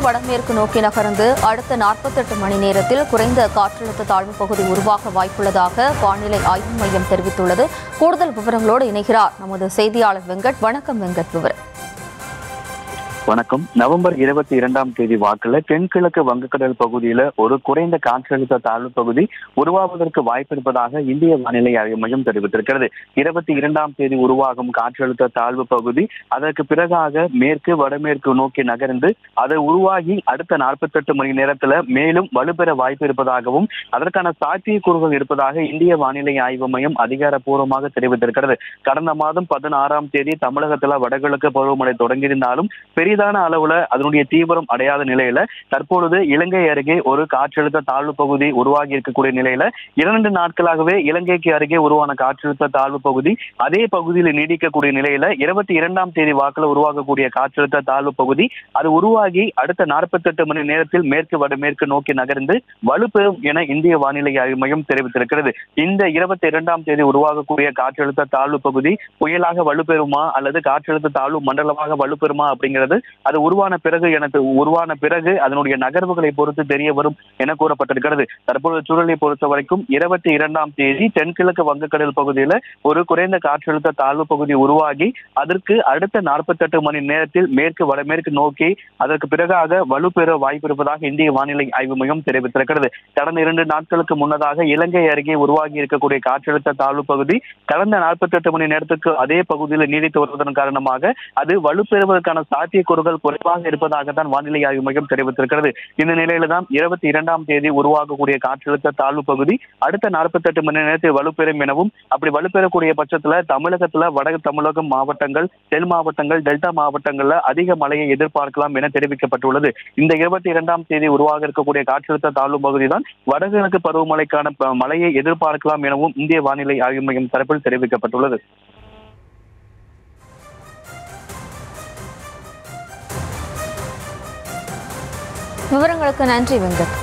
வடமேற்கு நோக்கி நகர்ந்து அடுத்த 48 மணி நேரத்தில் குறைந்த காற்றழுத்த தாழ்வு பகுதி உருவாக வாய்ப்புள்ளதாக வானிலை ஆய்வு மையம் தெரிவித்துள்ளது. கூடுதல் விவரங்களோடு இணைகிறார் நமது செய்தியாளர் வெங்கட். வணக்கம் வெங்கட். விவரம். வணக்கம். நவம்பர் 22ஆம் தேதி வாக்குல தென்கிழக்கு வங்கக்கடல் பகுதியில ஒரு குறைந்த காற்றழுத்த தாழ்வு பகுதி உருவாவதற்கு வாய்ப்பு இருப்பதாக இந்திய வானிலை ஆய்வு மையம் தெரிவித்திருக்கிறது. 22ஆம் தேதி உருவாகும் காற்றழுத்த தாழ்வு பகுதி அதற்கு பிறகாக மேற்கு வடமேற்கு நோக்கி நகர்ந்து அது உருவாகி அடுத்த 48 மணி நேரத்துல மேலும் வலுப்பெற வாய்ப்பு இருப்பதாகவும் அதற்கான சாத்தியக்கூறுகள் இருப்பதாக இந்திய வானிலை ஆய்வு மையம் அதிகாரப்பூர்வமாக தெரிவித்திருக்கிறது. கடந்த மாதம் 16ஆம் தேதி தமிழகத்துல வடகிழக்கு பருவமழை தொடங்கியிருந்தாலும் பெரிதான அளவுல அதனுடைய தீவிரம் அடையாத நிலையில தற்பொழுது இலங்கை அருகே ஒரு காற்றழுத்த தாழ்வு பகுதி உருவாகி இருக்கக்கூடிய நிலையில 2 நாட்களாகவே இலங்கைக்கு அருகே உருவான காற்றழுத்த தாழ்வு பகுதி அதே பகுதியில் நீடிக்கக்கூடிய நிலையில 22ஆம் தேதி வாக்குல உருவாகக்கூடிய காற்றழுத்த தாழ்வு பகுதி அது உருவாகி அடுத்த 48 மணி நேரத்தில் மேற்கு வடமேற்கு நோக்கி நகர்ந்து வலுப்பெறும் என இந்திய வானிலை ஆய்வு மையம் தெரிவித்திருக்கிறது. இந்த 22ஆம் தேதி உருவாகக்கூடிய காற்றழுத்த தாழ்வு பகுதி புயலாக வலுப்பெறுமா அல்லது காற்றழுத்த தாழ்வு மண்டலமாக வலுப்பெறுமா அப்படிங்கிறது அது உருவான பிறகு அதனுடைய நகர்வுகளை பொறுத்து தெரிய வரும் என கூறப்பட்டிருக்கிறது. தற்போது சூழலை பொறுத்த வரைக்கும் 22ஆம் தேதி தென்கிழக்கு வங்கக்கடல் பகுதியில் ஒரு குறைந்த காற்றழுத்த தாழ்வு பகுதி உருவாகி அதற்கு அடுத்த 48 மணி நேரத்தில் மேற்கு வடமேற்கு நோக்கி அதற்கு பிறகாக வலுப்பெற வாய்ப்பு இருப்பதாக இந்திய வானிலை ஆய்வு மையம் தெரிவித்திருக்கிறது. கடந்த 2 நாட்களுக்கு முன்னதாக இலங்கை அருகே உருவாகி இருக்கக்கூடிய காற்றழுத்த தாழ்வு பகுதி கடந்த 48 மணி நேரத்துக்கு அதே பகுதியில் நீடித்து வருவதன் காரணமாக அது வலுப்பெறுவதற்கான சாத்தியக்கூறுகள் குறைவாக இருப்பதாகத்தான் வானிலை ஆய்வு மையம் தெரிவித்திருக்கிறது. இந்த நிலையில தான் 22ஆம் தேதி உருவாகக்கூடிய காற்றழுத்த தாழ்வு பகுதி அடுத்த 48 மணி நேரத்தில் வலுப்பெறும் எனவும் அப்படி வலுப்பெறக்கூடிய பட்சத்துல தமிழகத்துல வட தமிழகம் மாவட்டங்கள், தென் மாவட்டங்கள், டெல்டா மாவட்டங்கள்ல அதிக மழையை எதிர்பார்க்கலாம் என தெரிவிக்கப்பட்டுள்ளது. இந்த 22ஆம் தேதி உருவாக இருக்கக்கூடிய காற்றழுத்த தாழ்வு பகுதி தான் வடகிழக்கு பருவமழைக்கான மழையை எதிர்பார்க்கலாம் எனவும் இந்திய வானிலை ஆய்வு மையம் தரப்பில் தெரிவிக்கப்பட்டுள்ளது. விவரங்களுக்கு நன்றி வெங்கட்.